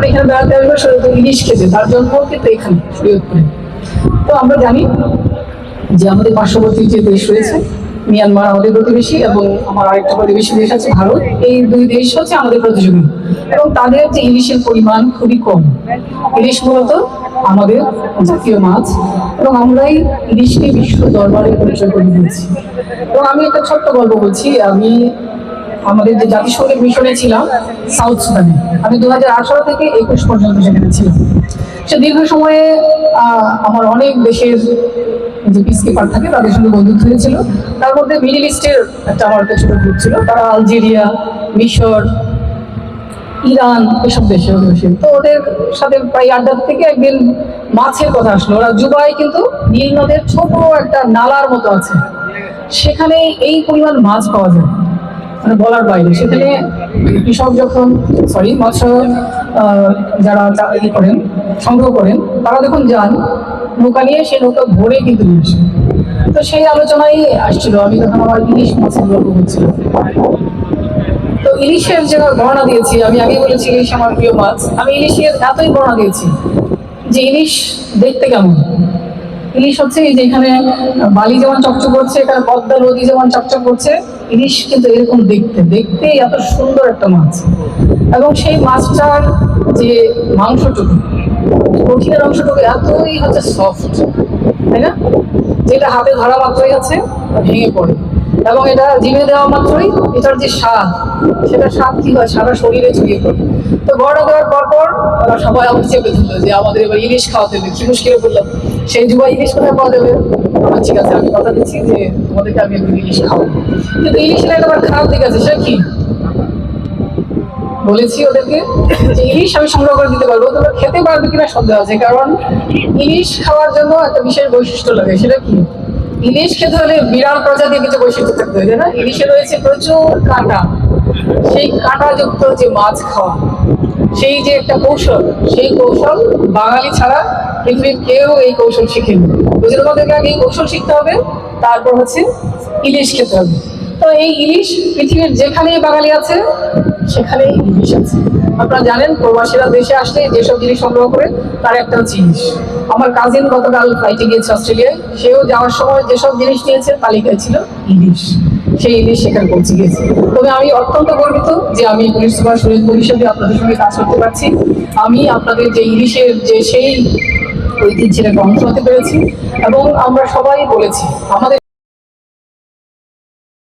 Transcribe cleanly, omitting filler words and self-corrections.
এখানে বেড়াতে আসবে শুধু ইলিশ খেতে, তার জন্য কিন্তু এখানে শরীয়তপুরে। তো আমরা জানি যে আমাদের পার্শ্ববর্তী যে দেশ রয়েছে মিয়ানমার আমাদের প্রতিবেশী, এবং আমার আরেকটা প্রতিবেশী দেশ আছে ভারত, এই দুই দেশ হচ্ছে আমাদের প্রতিযোগী, এবং তাদের যে ইলিশের পরিমাণ খুবই কম। ইলিশ মূলত আমাদের জাতীয় মাছ, এবং আমরাই ইলিশকে বিশ্ব দরবারে পরিচয় করে দিয়েছি। এবং আমি একটা ছোট্ট গল্প বলছি। আমি আমাদের যে জাতিসংঘের মিশনে ছিলাম সাউথ সুদানে, আমি 2018 থেকে 21 পর্যন্ত সেখানে ছিলাম। সে দীর্ঘ সময়ে আমার অনেক দেশের যে পিস কিপার থাকে তাদের সঙ্গে বন্ধুত্ব হয়েছিল। তার মধ্যে মিডল ইস্টের আমার একটা ছোট গ্রুপ ছিল, তারা আলজেরিয়া, মিশর, ইরান এসব দেশে অধিবাসী। তো ওদের সাথে প্রায় আড্ডা থেকে একদিন মাছের কথা আসলো। ওরা জুবাই কিন্তু নীল নদের ছোট একটা নালার মতো আছে, সেখানে এই পরিমাণ মাছ পাওয়া যায় মানে বলার বাইরে। সেখানে কৃষক যখন মৎস্য যারা ই করেন সংগ্রহ করেন, তারা যখন যান নৌকা নিয়ে, সেই নৌকা ভরে কিন্তু নিয়ে আসে। তো সেই আলোচনায় আসছিল, আমি তখন আমার ইলিশ মাছের গল্প হচ্ছিল। তো ইলিশের যে বর্ণনা দিয়েছি, আমি আগে বলেছি ইলিশ আমার প্রিয় মাছ, আমি ইলিশের এতই বর্ণনা দিয়েছি যে ইলিশ দেখতে কেমন। ইলিশ হচ্ছে এই যে এখানে বালি যেমন চকচক করছে, এখানে পদ্মা নদী যেমন চকচক করছে, ইলিশ কিন্তু এরকম দেখতে দেখতে এত সুন্দর একটা মাছ। এবং সেই মাছটার যে মাংসটুকু, প্রোটিনের অংশটুকু এতই হচ্ছে সফট, তাই না, যেটা হাতে ধরা মাত্রই আছে ভেঙে পড়ে, এবং এটা জিভে দেওয়া মাত্রই এটার যে স্বাদ, সেটা স্বাদ কি হয় সারা শরীরে ছড়িয়ে পড়ে। তো বড় দেওয়ার পর ওরা সবাই আমাকে চেপে ধরলো যে আমাদের এবার ইলিশ খাওয়াতে হবে। কি মুশকিলে বললাম, সেই যুবাই ইলিশ কোথায় পাওয়া যাবে? ঠিক আছে, আমি কথা দিচ্ছি যে তোমাদেরকে আমি একদিন ইলিশ খাওয়াবো। কিন্তু ইলিশের একটা খারাপ দিক আছে, সেটা কি? বলেছি ওদেরকে যে ইলিশ আমি সংগ্রহ করে দিতে পারবো, তোমরা খেতে পারবে কিনা সন্দেহ আছে, কারণ ইলিশ খাওয়ার জন্য একটা বিশেষ বৈশিষ্ট্য লাগে। সেটা কি? ইলিশ খেতে হলে বিরাট প্রজাতির কিছু বৈশিষ্ট্য থাকতে হয়, তাই না? ইলিশে রয়েছে প্রচুর কাঁটা, সেই কাঁটাযুক্ত যে মাছ খাওয়া, সেই যে একটা কৌশল, সেই কৌশল বাঙালি ছাড়া পৃথিবীর কেউ এই কৌশল শিখেনি। বুঝলে, তোমাদেরকে আগে এই কৌশল শিখতে হবে, তারপর হচ্ছে ইলিশ খেতে হবে। তো এই ইলিশ পৃথিবীর যেখানেই বাঙালি আছে সেখানেই ইলিশ আছে। আপনারা জানেন প্রবাসীরা দেশে আসলে যেসব জিনিস সংগ্রহ করে তার একটা জিনিস, আমার কাজিন গতকাল ফ্লাইটে গিয়েছে অস্ট্রেলিয়ায়, সেও যাওয়ার সময় যেসব জিনিস নিয়েছে তালিকায় ছিল ইলিশ। সেই ইলিশ সেখানে পৌঁছে গেছে। তবে আমি অত্যন্ত গর্বিত যে আমি পুলিশ সুপার শরীয়তপুর হিসেবে আপনাদের সঙ্গে কাজ করতে পারছি। আমি আপনাদের যে ইলিশের যে সেই ঐতিহ্যের একটা অংশ হতে পেরেছি। এবং আমরা সবাই বলেছি আমাদের